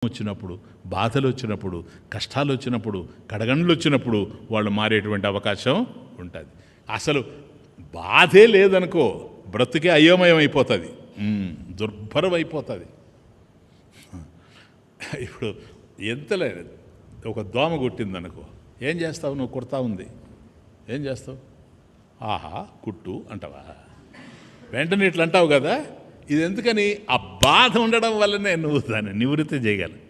వచ్చినప్పుడు, బాధలు వచ్చినప్పుడు, కష్టాలు వచ్చినప్పుడు, కడగండ్లు వచ్చినప్పుడు వాళ్ళు మారేటువంటి అవకాశం ఉంటుంది. అసలు బాధే లేదనుకో, బ్రతుకే అయోమయం అయిపోతుంది, దుర్భరం అయిపోతుంది. ఇప్పుడు ఎంతలే ఒక దోమ కొట్టిందనుకో, ఏం చేస్తావు? నువ్వు కుడతా ఉంది, ఏం చేస్తావు? ఆహా కుట్టు అంటావా? వెంటనే ఇట్లా అంటావు కదా. ఇది ఎందుకని? ఆ బాధ ఉండడం వల్లనే నువ్వు దాన్ని నివృత్తి చేయగలవు.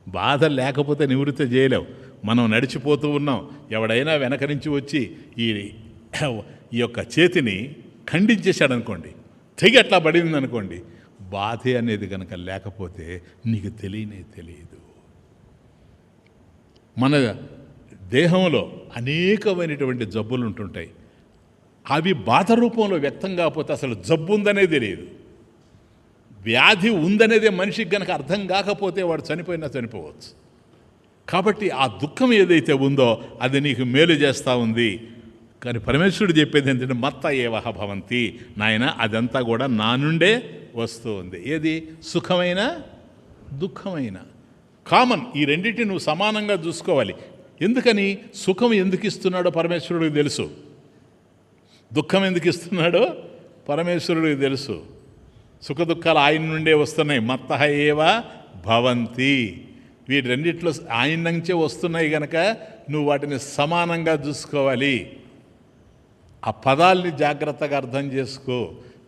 బాధ లేకపోతే నివృత్తి చేయలేవు. మనం నడిచిపోతూ ఉన్నాం, ఎవడైనా వెనక నుంచి వచ్చి ఈ యొక్క చేతిని ఖండించేశాడు అనుకోండి, తెగి అట్లా పడింది అనుకోండి, బాధే అనేది కనుక లేకపోతే నీకు తెలియదు. మన దేహంలో అనేకమైనటువంటి జబ్బులు ఉంటుంటాయి. అవి బాధ రూపంలో వ్యక్తం కాకపోతే అసలు జబ్బు ఉందనే తెలియదు. వ్యాధి ఉందనేదే మనిషికి గనక అర్థం కాకపోతే వాడు చనిపోవచ్చు. కాబట్టి ఆ దుఃఖం ఏదైతే ఉందో అది నీకు మేలు చేస్తూ ఉంది. కానీ పరమేశ్వరుడు చెప్పేది ఏంటంటే మత్త ఏవహ భవంతి, నాయన అదంతా కూడా నా నుండే వస్తూ ఉంది. ఏది? సుఖమైన దుఃఖమైన కామన్. ఈ రెండింటిని నువ్వు సమానంగా చూసుకోవాలి. ఎందుకని? సుఖం ఎందుకు ఇస్తున్నాడో పరమేశ్వరుడికి తెలుసు, దుఃఖం ఎందుకు ఇస్తున్నాడో పరమేశ్వరుడికి తెలుసు. సుఖ దుఃఖాలు ఆయన నుండే వస్తున్నాయి. మత్తహ ఏవ భవంతి, వీటి రెండిట్లో ఆయన నుంచే వస్తున్నాయి గనక నువ్వు వాటిని సమానంగా చూసుకోవాలి. ఆ పదాల్ని జాగ్రత్తగా అర్థం చేసుకో.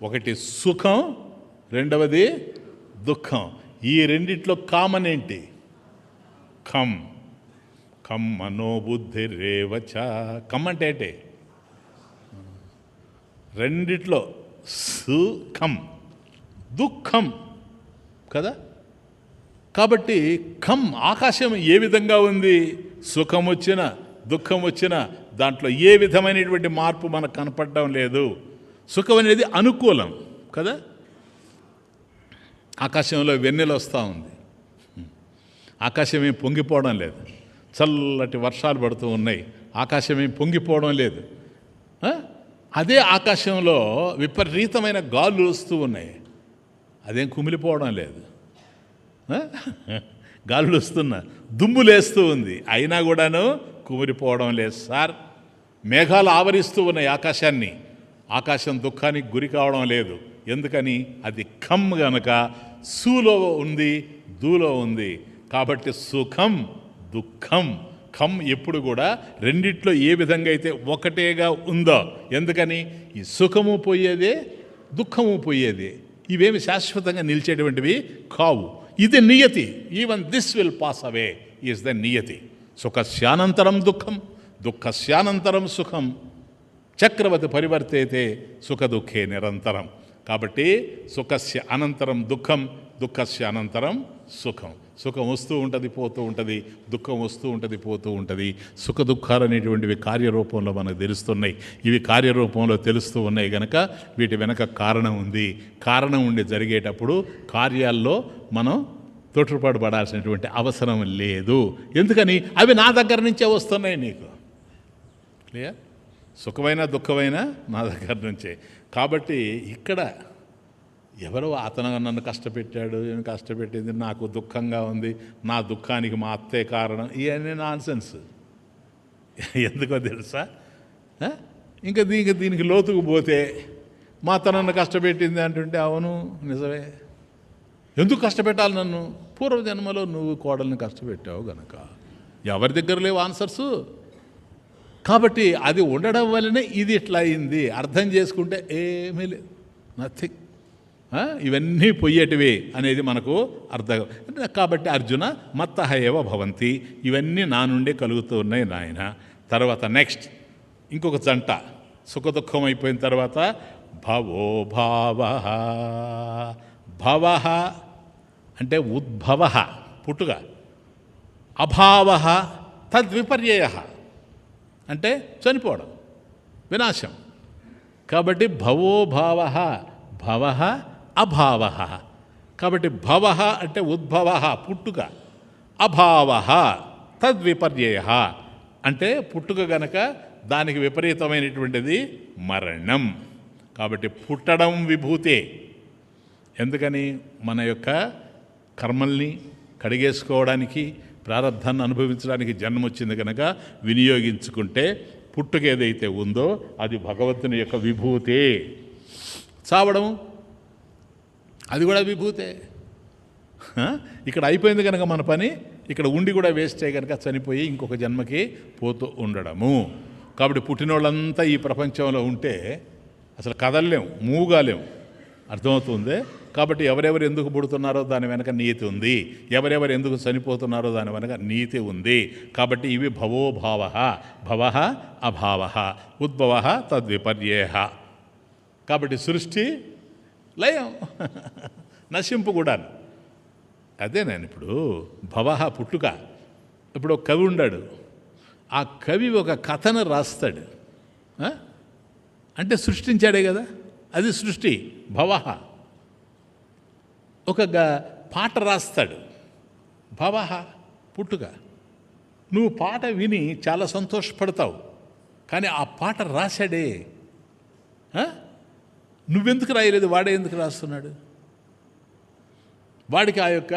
ఒకటి సుఖం, రెండవది దుఃఖం. ఈ రెండిట్లో కామన్ ఏంటి? ఖమ్ ఖమ్ మనోబుద్ధి రేవచ. ఖమ్ అంటే ఏంటి? రెండిట్లో సుఖం దుఃఖం కదా. కాబట్టి ఖమ్ ఆకాశం ఏ విధంగా ఉంది? సుఖం వచ్చినా దుఃఖం వచ్చినా దాంట్లో ఏ విధమైనటువంటి మార్పు మనకు కనపడడం లేదు. సుఖం అనేది అనుకూలం కదా. ఆకాశంలో వెన్నెల వస్తూ ఉంది, ఆకాశం ఏం పొంగిపోవడం లేదు. చల్లటి వర్షాలు పడుతూ ఉన్నాయి, ఆకాశం ఏం పొంగిపోవడం లేదు. అదే ఆకాశంలో విపరీతమైన గాలులు వస్తూ ఉన్నాయి, అదేం కుమిలిపోవడం లేదు. గాలులు వస్తున్నా, దుమ్ములేస్తూ ఉంది, అయినా కూడాను కుమిలిపోవడం లేదు సార్. మేఘాలు ఆవరిస్తూ ఉన్నాయి ఆకాశాన్ని, ఆకాశం దుఃఖానికి గురి కావడం లేదు. ఎందుకని? అది ఖమ్ గనక సూలో ఉంది, దూలో ఉంది. కాబట్టి సుఖం దుఃఖం ఖమ్ ఎప్పుడు కూడా రెండిట్లో ఏ విధంగా అయితే ఒకటేగా ఉందో. ఎందుకని? ఈ సుఖము పోయేదే, దుఃఖము పోయేదే. ఇవేమి శాశ్వతంగా నిలిచేటువంటివి కావు. ఇది నియతి. Even this will pass away is the నియతి. సుఖస్యానంతరం దుఃఖం, దుఃఖస్యానంతరం సుఖం, చక్రవతి పరివర్తేతే సుఖ దుఃఖే నిరంతరం. కాబట్టి సుఖస్య అనంతరం దుఃఖం, దుఃఖస్య అనంతరం సుఖం. సుఖం వస్తూ ఉంటుంది, పోతూ ఉంటుంది, దుఃఖం వస్తూ ఉంటుంది, పోతూ ఉంటుంది. సుఖ దుఃఖాలు అనేటువంటివి కార్యరూపంలో మనకు తెలుస్తున్నాయి. ఇవి కార్యరూపంలో తెలుస్తూ ఉన్నాయి కనుక వీటి వెనక కారణం ఉంది. కారణం ఉండి జరిగేటప్పుడు కార్యాల్లో మనం తోట్రుపాటు పడాల్సినటువంటి అవసరం లేదు. ఎందుకని? అవి నా దగ్గర నుంచే వస్తున్నాయి నీకు. క్లియర్? సుఖమైన దుఃఖమైన నా దగ్గర నుంచే. కాబట్టి ఇక్కడ ఎవరో అతను నన్ను కష్టపెట్టాడు, నేను కష్టపెట్టింది, నాకు దుఃఖంగా ఉంది, నా దుఃఖానికి మా అత్తే కారణం, ఇవన్నీ నాన్సెన్స్. ఎందుకో తెలుసా? ఇంకా దీనికి లోతుకు పోతే మా అత్త నన్ను కష్టపెట్టింది అంటుంటే అవును నిజమే. ఎందుకు కష్టపెట్టాలి నన్ను? పూర్వజన్మలో నువ్వు కోడల్ని కష్టపెట్టావు గనక. ఎవరి దగ్గర లేవు ఆన్సర్సు. కాబట్టి అది ఉండడం వల్లనే ఇది ఇట్లా అయింది. అర్థం చేసుకుంటే ఏమీ లేదు, నథింగ్. ఇవన్నీ పొయ్యేటివే అనేది మనకు అర్థం. కాబట్టి అర్జున మత్తహ ఏవ భవంతి, ఇవన్నీ నా నుండే కలుగుతూ ఉన్నాయి నాయన. తర్వాత నెక్స్ట్ ఇంకొక జంట. సుఖ దుఃఖం అయిపోయిన తర్వాత భవో భావ. భవ అంటే ఉద్భవ పుట్టుక, అభావ తద్విపర్యయ అంటే చనిపోవడం, వినాశం. కాబట్టి భవో భావ, భవ అభావ. కాబట్టి భవ అంటే ఉద్భవ పుట్టుక, అభావ తద్విపర్యయ అంటే పుట్టుక గనక దానికి విపరీతమైనటువంటిది మరణం. కాబట్టి పుట్టడం విభూతే. ఎందుకని? మన యొక్క కర్మల్ని కడిగేసుకోవడానికి, ప్రారంధాన్ని అనుభవించడానికి జన్మ వచ్చింది కనుక వినియోగించుకుంటే పుట్టుక ఏదైతే ఉందో అది భగవంతుని యొక్క విభూతే. చావడం అది కూడా విభూతే. ఇక్కడ అయిపోయింది కనుక మన పని, ఇక్కడ ఉండి కూడా వేస్ట్ అయ్యి కనుక చనిపోయి ఇంకొక జన్మకి పోతూ ఉండడము. కాబట్టి పుట్టినోళ్ళంతా ఈ ప్రపంచంలో ఉంటే అసలు కదలలేం, మూగాలేం. అర్థమవుతుంది. కాబట్టి ఎవరెవరు ఎందుకు పుడుతున్నారో దాని వెనక నీతి ఉంది, ఎవరెవరు ఎందుకు చనిపోతున్నారో దాని వెనక నీతి ఉంది. కాబట్టి ఇవి భవోభావ, భవ అభావ, ఉద్భవ తద్విపర్యేహ. కాబట్టి సృష్టి, లయం, నశింపు కూడా. అదే నేను ఇప్పుడు భవ పుట్టుక. ఇప్పుడు ఒక కవి ఉన్నాడు, ఆ కవి ఒక కథను రాస్తాడు, అంటే సృష్టించాడే కదా, అది సృష్టి. భవ. ఒక పాట రాస్తాడు, భవ పుట్టుక. నువ్వు పాట విని చాలా సంతోషపడతావు, కానీ ఆ పాట రాశాడే, నువ్వెందుకు రాయలేదు, వాడే ఎందుకు రాస్తున్నాడు? వాడికి ఆ యొక్క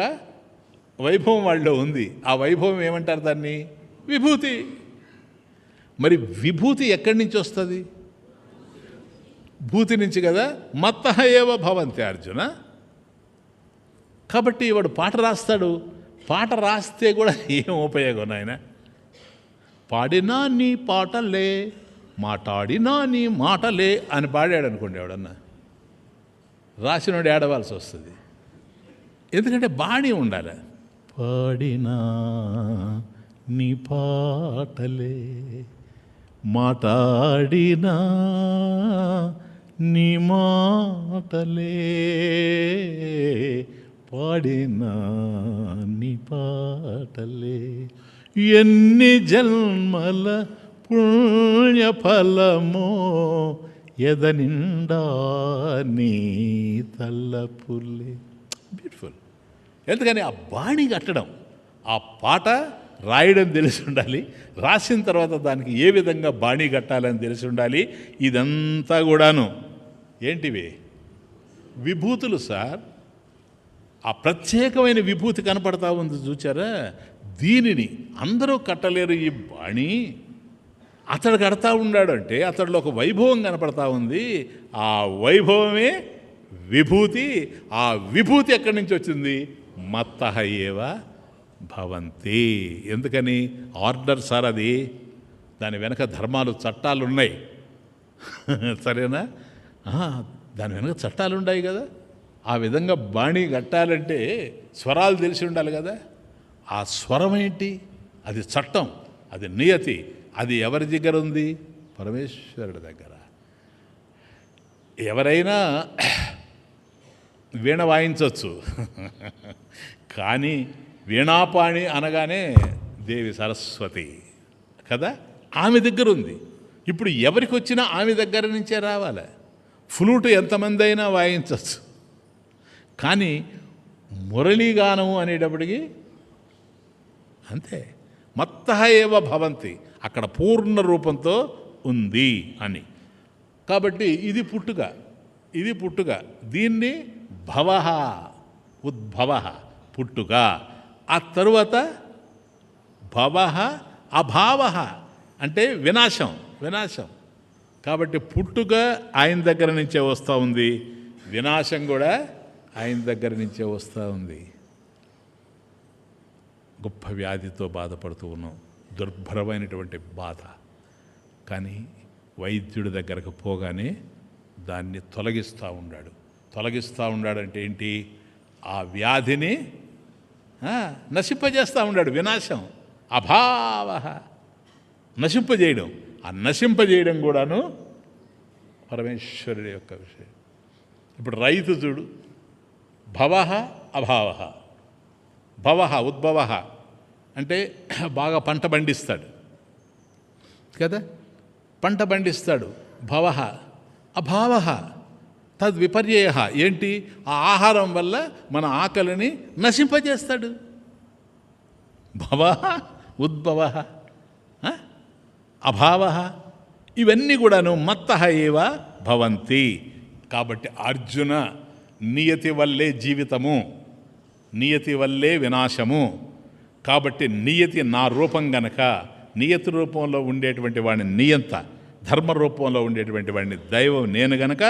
వైభవం వాళ్ళలో ఉంది. ఆ వైభవం ఏమంటారు దాన్ని? విభూతి. మరి విభూతి ఎక్కడి నుంచి వస్తుంది? భూతి నుంచి కదా. మత్తః ఏవ భవంతి అర్జున. కాబట్టి వాడు పాట రాస్తాడు, పాట రాస్తే కూడా ఏం ఉపయోగం నాయన? పాడినా నీ పాటలే, మాట్లాడినా నీ మాటలే అని పాడాడు అనుకోండి, ఎవడన్నా రాసినోడు ఏడవాల్సి వస్తుంది. ఎందుకంటే బాణీ ఉండాలి. పాడినా నీ పాటలే, మాట్లాడినా నీ మాటలే, పాడినా నీ పాటలే, ఎన్ని జన్మల పుణ్యఫలమో ఎదనిండా నీ తల్లపులే. బ్యూటిఫుల్. ఎందుకని ఆ బాణి కట్టడం, ఆ పాట రాయడం తెలిసి ఉండాలి, రాసిన తర్వాత దానికి ఏ విధంగా బాణీ కట్టాలని తెలిసి ఉండాలి. ఇదంతా కూడాను ఏంటివి? విభూతులు సార్. ఆ ప్రత్యేకమైన విభూతి కనపడతా ఉంది చూచారా? దీనిని అందరూ కట్టలేరు. ఈ బాణి అతడు కడతా ఉన్నాడు అంటే అతడిలో ఒక వైభవం కనపడతా ఉంది. ఆ వైభవమే విభూతి. ఆ విభూతి ఎక్కడి నుంచి వచ్చింది? మత్తః ఏవ భవంతి. ఎందుకని? ఆర్డర్ సార్ అది. దాని వెనక ధర్మాలు, చట్టాలు ఉన్నాయి. సరేనా? దాని వెనక చట్టాలు ఉన్నాయి కదా. ఆ విధంగా బాణీ కట్టాలంటే స్వరాలు తెలిసి ఉండాలి కదా. ఆ స్వరం ఏంటి? అది చట్టం, అది నియతి. అది ఎవరి దగ్గర ఉంది? పరమేశ్వరుడి దగ్గర. ఎవరైనా వీణ వాయించవచ్చు, కానీ వీణాపాణి అనగానే దేవి సరస్వతి కదా, ఆమె దగ్గర ఉంది. ఇప్పుడు ఎవరికి వచ్చినా ఆమె దగ్గర నుంచే రావాలి. ఫ్లూట్ ఎంతమంది అయినా వాయించవచ్చు, కానీ మురళీగానము అనేటప్పటికీ అంతే. మత్తః ఏవ భవంతి, అక్కడ పూర్ణ రూపంతో ఉంది అని. కాబట్టి ఇది పుట్టుక, ఇది పుట్టుక. దీన్ని భవ, ఉద్భవ, పుట్టుక. ఆ తరువాత భవ అభావ అంటే వినాశం, వినాశం. కాబట్టి పుట్టుక ఆయన దగ్గర నుంచే వస్తూ ఉంది, వినాశం కూడా ఆయన దగ్గర నుంచే వస్తూ ఉంది. గొప్ప వ్యాధితో బాధపడుతూ ఉన్నాం, దుర్భరమైనటువంటి బాధ. కానీ వైద్యుడి దగ్గరకు పోగానే దాన్ని తొలగిస్తూ ఉన్నాడు. తొలగిస్తూ ఉన్నాడంటే ఏంటి? ఆ వ్యాధిని నశింపజేస్తూ ఉన్నాడు. వినాశం, అభావ, నశింపజేయడం. ఆ నశింపజేయడం కూడాను పరమేశ్వరుడి యొక్క విషయం. ఇప్పుడు రైతు చూడు, భవ అభావ. భవ ఉద్భవ అంటే బాగా పంట పండిస్తాడు కదా, పంట పండిస్తాడు. భవ అభావ తద్విపర్యేయ ఏంటి? ఆ ఆహారం వల్ల మన ఆకలిని నశింపజేస్తాడు. భవ ఉద్భవ అభావ ఇవన్నీ కూడాను మత్తః ఏవ భవంతి. కాబట్టి అర్జున, నియతి వల్లే జీవితము. నియతి వల్లే వినాశము. కాబట్టి నియతి నా రూపం గనక, నియతి రూపంలో ఉండేటువంటి వాడిని నియంత, ధర్మ రూపంలో ఉండేటువంటి వాడిని దైవం నేను గనక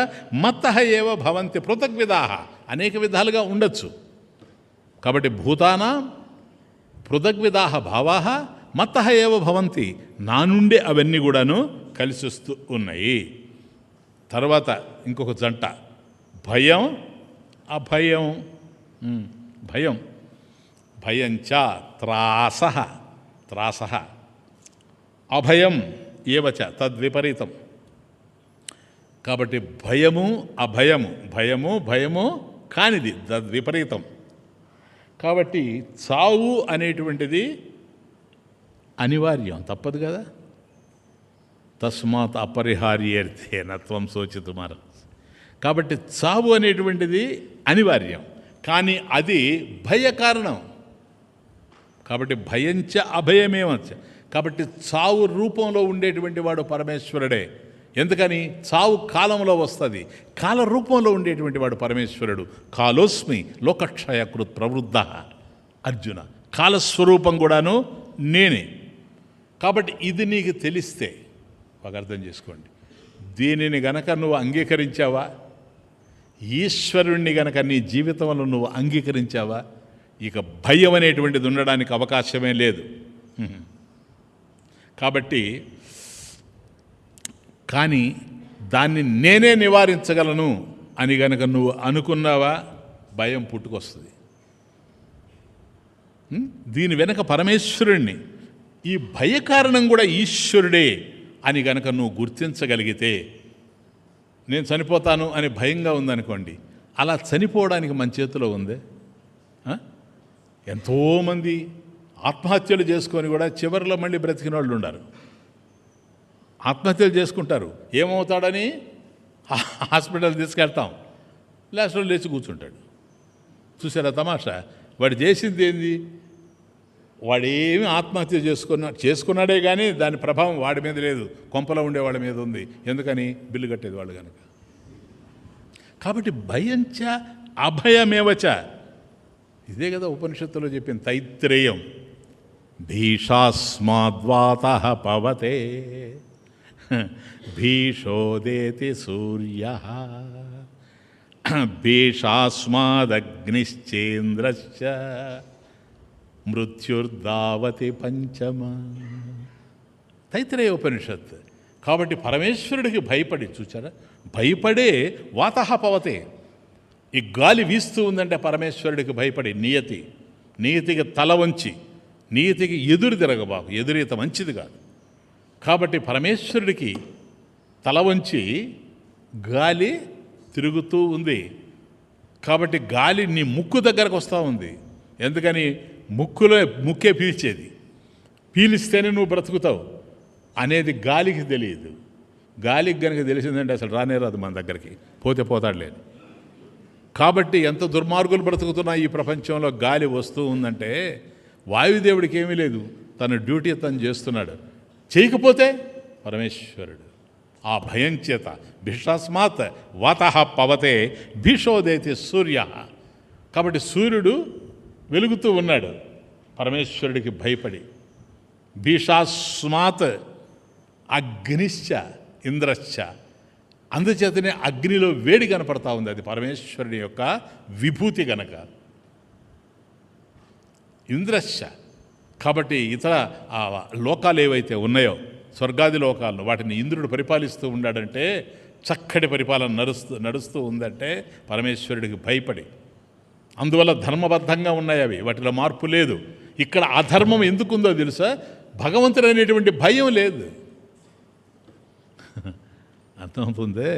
మత్తః ఏవ భవంతి పృథగ్విధాః, అనేక విధాలుగా ఉండొచ్చు. కాబట్టి భూతానాం పృథగ్విధాః భావాః మత్తః ఏవ భవంతి, నా నుండే అవన్నీ కూడాను కలిసి వస్తూ ఉన్నాయి. తర్వాత ఇంకొక జంట, భయం అభయం. భయం భయంచ త్రాసః, త్రాసః అభయం ఏవచ తద్విపరీతం. కాబట్టి భయము అభయము, భయము భయము కానిది తద్విపరీతం. కాబట్టి చావు అనేటువంటిది అనివార్యం, తప్పదు కదా. తస్మాత్ అపరిహార్యేర్థేన త్వం శోచితుమార. కాబట్టి చావు అనేటువంటిది అనివార్యం, కానీ అది భయ కారణం. కాబట్టి భయంచ అభయమేమచ్చ. కాబట్టి చావు రూపంలో ఉండేటువంటి వాడు పరమేశ్వరుడే. ఎందుకని? చావు కాలంలో వస్తుంది, కాల రూపంలో ఉండేటువంటి వాడు పరమేశ్వరుడు. కాలోస్మి లోకక్షయకృత్ ప్రవృద్ధ అర్జున, కాలస్వరూపం కూడాను నేనే. కాబట్టి ఇది నీకు తెలిస్తే ఒక అర్థం చేసుకోండి, దీనిని గనక నువ్వు అంగీకరించావా, ఈశ్వరుణ్ణి గనక నీ జీవితంలో నువ్వు అంగీకరించావా, ఇక భయం అనేటువంటిది ఉండడానికి అవకాశమే లేదు. కాబట్టి కానీ దాన్ని నేనే నివారించగలను అని గనక నువ్వు అనుకున్నావా, భయం పుట్టుకొస్తుంది. దీని వెనక పరమేశ్వరుణ్ణి, ఈ భయ కారణం కూడా ఈశ్వరుడే అని గనక నువ్వు గుర్తించగలిగితే, నేను చనిపోతాను అని భయంగా ఉందనుకోండి, అలా చనిపోవడానికి మన చేతిలో ఉంది. ఎంతోమంది ఆత్మహత్యలు చేసుకొని కూడా చివరిలో మళ్ళీ బ్రతికిన వాళ్ళు ఉన్నారు. ఆత్మహత్యలు చేసుకుంటారు, ఏమవుతాడని హాస్పిటల్ తీసుకెళ్తాం, లాస్ట్లో లేచి కూర్చుంటాడు. చూసారా తమాషా? వాడు చేసింది ఏంది? వాడేమి ఆత్మహత్య చేసుకున్నాడే కానీ దాని ప్రభావం వాడి మీద లేదు, కొంపలో ఉండే వాళ్ళ మీద ఉంది. ఎందుకని? బిల్లు కట్టేది వాళ్ళు కనుక. కాబట్టి భయంచ అభయమేవచ, ఇదే కదా ఉపనిషత్తులో చెప్పింది తైత్రేయం. భీషాస్మాద్వాతః పవతే భీషోదేతి సూర్యః భీషాస్మాదగ్నిశ్చేంద్రశ్చ మృత్యుర్దావతి పంచమ. తైత్రేయ ఉపనిషత్. కాబట్టి పరమేశ్వరుడికి భయపడి, చూచారా, భయపడే వాతః పవతే. ఈ గాలి వీస్తూ ఉందంటే పరమేశ్వరుడికి భయపడి, నియతి, నియతికి తల వంచి, నియతికి ఎదురు తిరగబాకు, ఎదురీత మంచిది కాదు. కాబట్టి పరమేశ్వరుడికి తల వంచి గాలి తిరుగుతూ ఉంది. కాబట్టి గాలి నీ ముక్కు దగ్గరకు వస్తూ ఉంది. ఎందుకని? ముక్కే పీల్చేది, పీలిస్తేనే నువ్వు బ్రతుకుతావు అనేది గాలికి తెలియదు. గాలికి కనుక తెలిసిందంటే అసలు రానే రాదు మన దగ్గరికి, పోతే పోతాడులేని. కాబట్టి ఎంత దుర్మార్గులు బ్రతుకుతున్నా ఈ ప్రపంచంలో గాలి వస్తూ ఉందంటే వాయుదేవుడికి ఏమీ లేదు, తన డ్యూటీ తను చేస్తున్నాడు. చేయకపోతే పరమేశ్వరుడు ఆ భయం చేత భీషాస్మాత్ వాతః పవతే భీషోదేతి సూర్య. కాబట్టి సూర్యుడు వెలుగుతూ ఉన్నాడు పరమేశ్వరుడికి భయపడి. భీషాస్మాత్ అగ్నిశ్చ ఇంద్రశ్చ, అందుచేతనే అగ్నిలో వేడి కనపడతా ఉంది. అది పరమేశ్వరుని యొక్క విభూతి గనక. ఇంద్రశ్చ, కాబట్టి ఇతర లోకాలు ఏవైతే ఉన్నాయో స్వర్గాది లోకాలను, వాటిని ఇంద్రుడు పరిపాలిస్తూ ఉన్నాడంటే, చక్కటి పరిపాలన నడుస్తూ ఉందంటే పరమేశ్వరుడికి భయపడి. అందువల్ల ధర్మబద్ధంగా ఉన్నాయి అవి, వాటిలో మార్పు లేదు. ఇక్కడ అధర్మం ఎందుకుందో తెలుసా? భగవంతుడు అనేటువంటి భయం లేదు. అర్థమవుతుందే?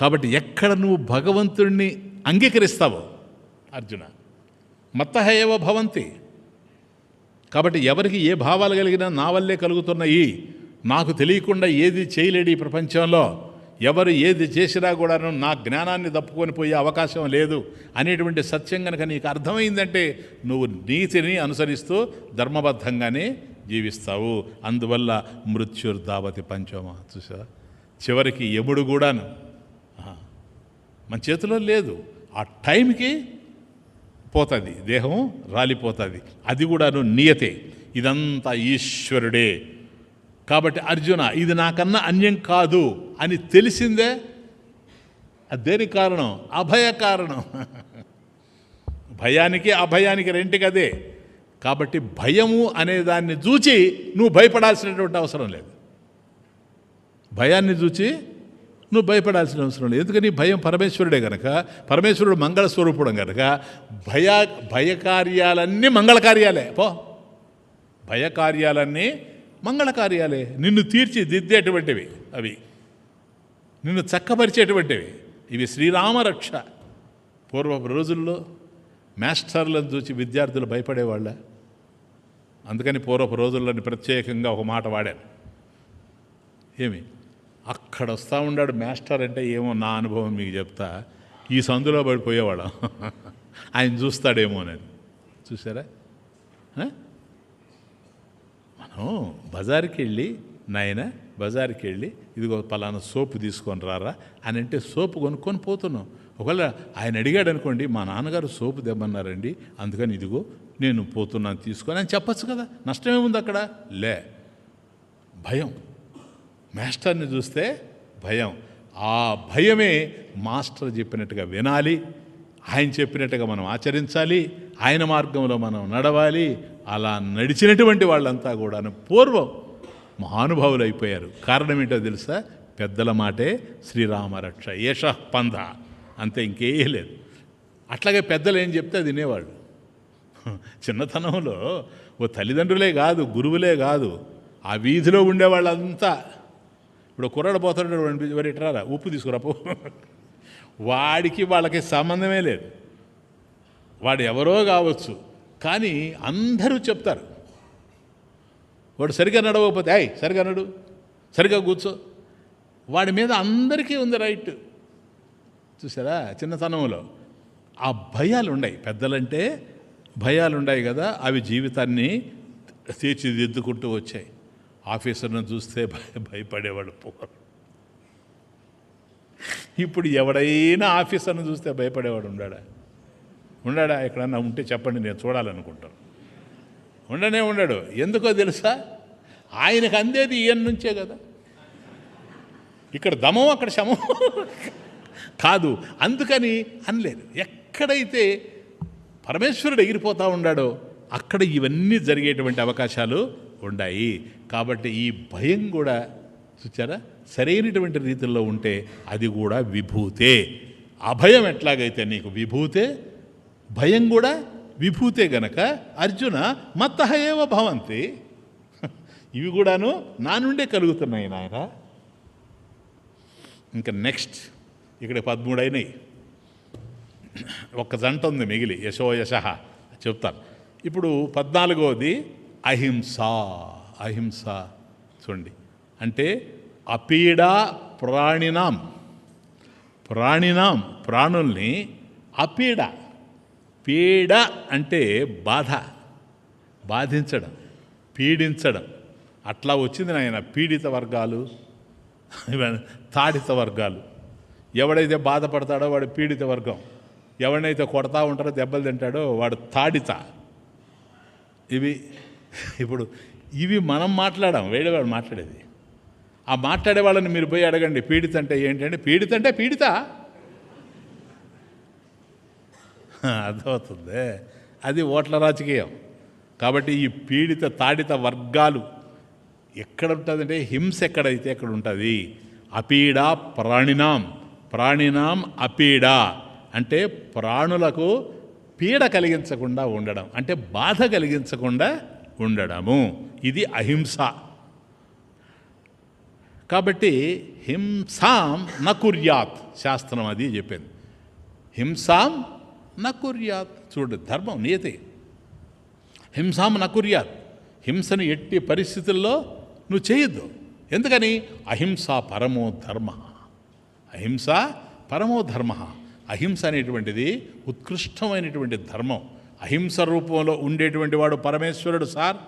కాబట్టి ఎక్కడ నువ్వు భగవంతుడిని అంగీకరిస్తావో అర్జున, మత్తః ఏవ భవంతి. కాబట్టి ఎవరికి ఏ భావాలు కలిగినా నా వల్లే కలుగుతున్నాయి, నాకు తెలియకుండా ఏది చేయలేడు ఈ ప్రపంచంలో, ఎవరు ఏది చేసినా కూడాను నా జ్ఞానాన్ని తప్పుకొని పోయే అవకాశం లేదు అనేటువంటి సత్యం కనుక నీకు అర్థమైందంటే నువ్వు నీతిని అనుసరిస్తూ ధర్మబద్ధంగానే జీవిస్తావు. అందువల్ల మృత్యుర్దావతి పంచమ. చూసా, చివరికి యముడు కూడాను మన చేతిలో లేదు. ఆ టైంకి పోతుంది, దేహం రాలిపోతుంది. అది కూడాను నియతే. ఇదంతా ఈశ్వరుడే. కాబట్టి అర్జున, ఇది నాకన్నా అన్యం కాదు అని తెలిసిందే. అది దేనికి కారణం? అభయ కారణం. భయానికి అభయానికి రెంటికి అదే. కాబట్టి భయము అనే దాన్ని చూచి నువ్వు భయపడాల్సినటువంటి అవసరం లేదు. భయాన్ని చూచి నువ్వు భయపడాల్సిన అవసరం లేదు. ఎందుకని? భయం పరమేశ్వరుడే గనక, పరమేశ్వరుడు మంగళస్వరూపుడు గనక భయకార్యాలన్నీ మంగళకార్యాలే. భయకార్యాలన్నీ మంగళకార్యాలే. నిన్ను తీర్చిదిద్దేటువంటివి అవి, నిన్ను చక్కపరిచేటువంటివి ఇవి. శ్రీరామరక్ష. పూర్వపు రోజుల్లో మాస్టర్లను చూసి విద్యార్థులు భయపడేవాళ్ళ. అందుకని పూర్వపు రోజుల్లోని ప్రత్యేకంగా ఒక మాట వాడాను. ఏమి? అక్కడ వస్తూ ఉన్నాడు మాస్టర్ అంటే ఏమో, నా అనుభవం మీకు చెప్తా, ఈ సందులో పడిపోయేవాళ్ళం. ఆయన చూస్తాడేమోనని. చూసారా? మనం బజార్కి వెళ్ళి, నాయన బజార్కి వెళ్ళి ఇదిగో పలానా సోపు తీసుకొని రారా అని అంటే సోపు కొనుక్కొని పోతున్నాం. ఒకవేళ ఆయన అడిగాడు అనుకోండి, మా నాన్నగారు సోపు తెమ్మన్నారండి, అందుకని ఇదిగో నేను పోతున్నాను తీసుకొని అని చెప్పచ్చు కదా. నష్టమేముంది అక్కడ? లే. భయం. మాస్టర్ని చూస్తే భయం. ఆ భయమే మాస్టర్ చెప్పినట్టుగా వినాలి, ఆయన చెప్పినట్టుగా మనం ఆచరించాలి, ఆయన మార్గంలో మనం నడవాలి. అలా నడిచినటువంటి వాళ్ళంతా కూడా పూర్వం మహానుభావులు అయిపోయారు. కారణం ఏంటో తెలుసా? పెద్దల మాటే శ్రీరామరక్ష, ఏష పంధ, అంతే, ఇంకే లేదు. అట్లాగే పెద్దలు ఏం చెప్తే అది వినేవాళ్ళు. చిన్నతనంలో ఓ తల్లిదండ్రులే కాదు, గురువులే కాదు, ఆ వీధిలో ఉండేవాళ్ళంతా. ఇప్పుడు కుర్రాడు పోతాడు, మరి ఇట్రారా ఉప్పు తీసుకురాపో, వాడికి వాళ్ళకి సంబంధమే లేదు. వాడు ఎవరో కావచ్చు, కానీ అందరూ చెప్తారు. వాడు సరిగా నడవకపోతే, అయ్ సరిగా నడు, సరిగా కూర్చో, వాడి మీద అందరికీ ఉంది రైట్. చూసారా? చిన్నతనంలో ఆ భయాలు ఉన్నాయి. పెద్దలంటే భయాలు ఉన్నాయి కదా, అవి జీవితాన్ని తీర్చిదిద్దుకుంటూ వచ్చాయి. ఆఫీసర్ను చూస్తే భయపడేవాడు. ఇప్పుడు ఎవడైనా ఆఫీసర్ను చూస్తే భయపడేవాడు ఉండాడా? ఎక్కడన్నా ఉంటే చెప్పండి, నేను చూడాలనుకుంటాను. ఉండడు. ఎందుకో తెలుసా? ఆయనకు అందేది ఈయన నుంచే కదా. ఇక్కడ దమం, అక్కడ శమం కాదు. అందుకని అనలేదు. ఎక్కడైతే పరమేశ్వరుడు ఎగిరిపోతూ ఉన్నాడో అక్కడ ఇవన్నీ జరిగేటువంటి అవకాశాలు ఉన్నాయి. కాబట్టి ఈ భయం కూడా చూచారా, సరైనటువంటి రీతిలో ఉంటే అది కూడా విభూతే. అభయం ఎట్లాగైతే నీకు విభూతే, భయం కూడా విభూతే గనక అర్జున మత్తః ఏవ భవంతి. ఇవి కూడాను నా నుండే కలుగుతున్నాయి నాయన. ఇంకా నెక్స్ట్ ఇక్కడ 13 అయినాయి. ఒక్క జంట ఉంది మిగిలి, యశోయశ చెప్తాను. ఇప్పుడు 14వది అహింస. అహింస చూడండి, అంటే అపీడా ప్రాణినాం. ప్రాణుల్ని అపీడ. పీడ అంటే బాధ, బాధించడం, పీడించడం. అట్లా వచ్చింది నాయన. పీడిత వర్గాలు, తాడిత వర్గాలు. ఎవడైతే బాధపడతాడో వాడు పీడిత వర్గం, ఎవడైతే కొడతా ఉంటారో దెబ్బలు తింటాడో వాడు తాడిత. ఇప్పుడు ఇవి మనం మాట్లాడాం, వేడేవాడు మాట్లాడేది. ఆ మాట్లాడే వాళ్ళని మీరు పోయి అడగండి, పీడిత అంటే ఏంటంటే పీడిత అంటే పీడిత అర్థమవుతుంది. అది ఓట్ల రాజకీయం. కాబట్టి ఈ పీడిత తాడిత వర్గాలు ఎక్కడ ఉంటుందంటే, హింస ఎక్కడైతే అక్కడ ఉంటుంది. అపీడా ప్రాణినాం అపీడా అంటే ప్రాణులకు పీడ కలిగించకుండా ఉండడం, అంటే బాధ కలిగించకుండా ఉండడము. ఇది అహింస. కాబట్టి హింసాం న కుర్యాత్, శాస్త్రం అది చెప్పింది. హింసాం న కుర్యాత్. చూడు, ధర్మం, నియతి. హింసాం న కుర్యాత్. హింసను ఎట్టి పరిస్థితుల్లో నువ్వు చేయొద్దు. ఎందుకని? అహింస పరమో ధర్మ. అహింస పరమో ధర్మ. అహింస అనేటువంటిది ఉత్కృష్టమైనటువంటి ధర్మం. అహింస రూపంలో ఉండేటువంటి వాడు పరమేశ్వరుడు. సార్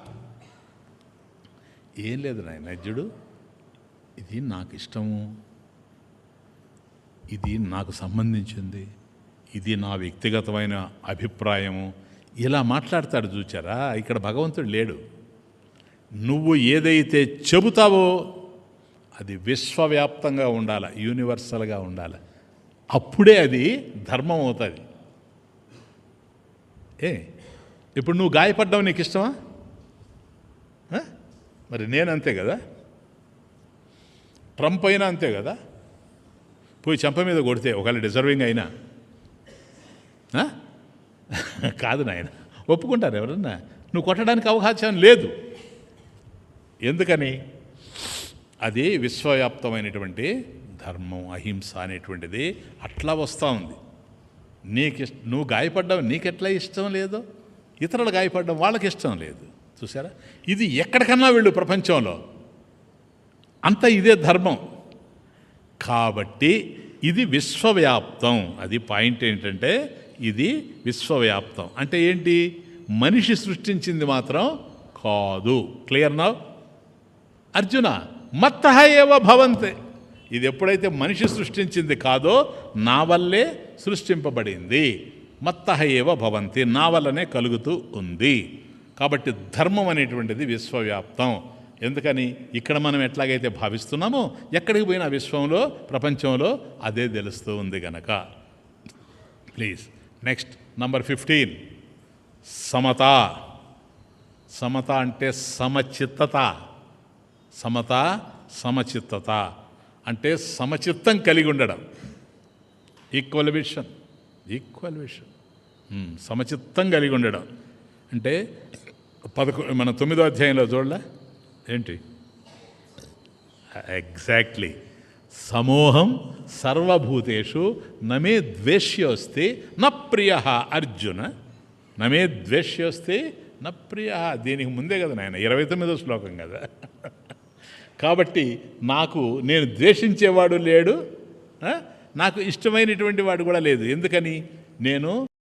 ఏం లేదు నాయన, నజ్జుడు, ఇది నాకు ఇష్టము, ఇది నాకు సంబంధించింది, ఇది నా వ్యక్తిగతమైన అభిప్రాయము, ఇలా మాట్లాడతాడు. చూచారా, ఇక్కడ భగవంతుడు లేడు. నువ్వు ఏదైతే చెబుతావో అది విశ్వవ్యాప్తంగా ఉండాలి, యూనివర్సల్గా ఉండాలి. అప్పుడే అది ధర్మం అవుతుంది. ఇప్పుడు నువ్వు గాయపడ్డావు, నీకు ఇష్టమా? మరి నేనంతే కదా, ట్రంప్ అయినా అంతే కదా. పోయి చెంప మీద కొడితే ఒకవేళ డిజర్వింగ్ అయినా కాదు నాయన, ఒప్పుకుంటారు ఎవరన్నా. నువ్వు కొట్టడానికి అవకాశం లేదు. ఎందుకని? అది విశ్వవ్యాప్తమైనటువంటి ధర్మం, అహింస అనేటువంటిది అట్లా వస్తూ ఉంది. నువ్వు గాయపడ్డావు, నీకెట్లా ఇష్టం లేదో ఇతరులు గాయపడ్డం వాళ్ళకి ఇష్టం లేదు. చూసారా, ఇది ఎక్కడికన్నా వెళ్ళు ప్రపంచంలో అంతా ఇదే ధర్మం. కాబట్టి ఇది విశ్వవ్యాప్తం. అది పాయింట్ ఏంటంటే ఇది విశ్వవ్యాప్తం. అంటే ఏంటి? మనిషి సృష్టించింది మాత్రం కాదు. Clear now Arjuna? మత్తః ఏవ భవంతే. ఇది ఎప్పుడైతే మనిషి సృష్టించింది కాదో నా వల్లే సృష్టింపబడింది. మత్తః ఏవ భవంతి, నా వల్లనే కలుగుతూ ఉంది. కాబట్టి ధర్మం అనేటువంటిది విశ్వవ్యాప్తం. ఎందుకని? ఇక్కడ మనం ఎట్లాగైతే భావిస్తున్నామో ఎక్కడికి పోయినా విశ్వంలో, ప్రపంచంలో అదే తెలుస్తూ ఉంది గనక. ప్లీజ్ నెక్స్ట్ నంబర్ 15, సమత. సమత అంటే సమచిత్తత. సమత, సమచిత్తత అంటే సమచిత్తం కలిగి ఉండడం. ఈక్వల్ విషన్, ఈక్వల్ విషన్, సమచిత్తం కలిగి ఉండడం అంటే మన 9వ అధ్యాయంలో చూడలే ఏంటి? ఎగ్జాక్ట్లీ, సమోహం సర్వభూతేషు నమే ద్వేష్యోస్తి న ప్రియ అర్జున. నమే ద్వేష్యోస్తి న ప్రియ. దీనికి ముందే కదా నాయన 29వ శ్లోకం కదా. కాబట్టి నేను ద్వేషించేవాడు లేడు, నాకు ఇష్టమైనటువంటి వాడు కూడా లేదు. ఎందుకని? నేను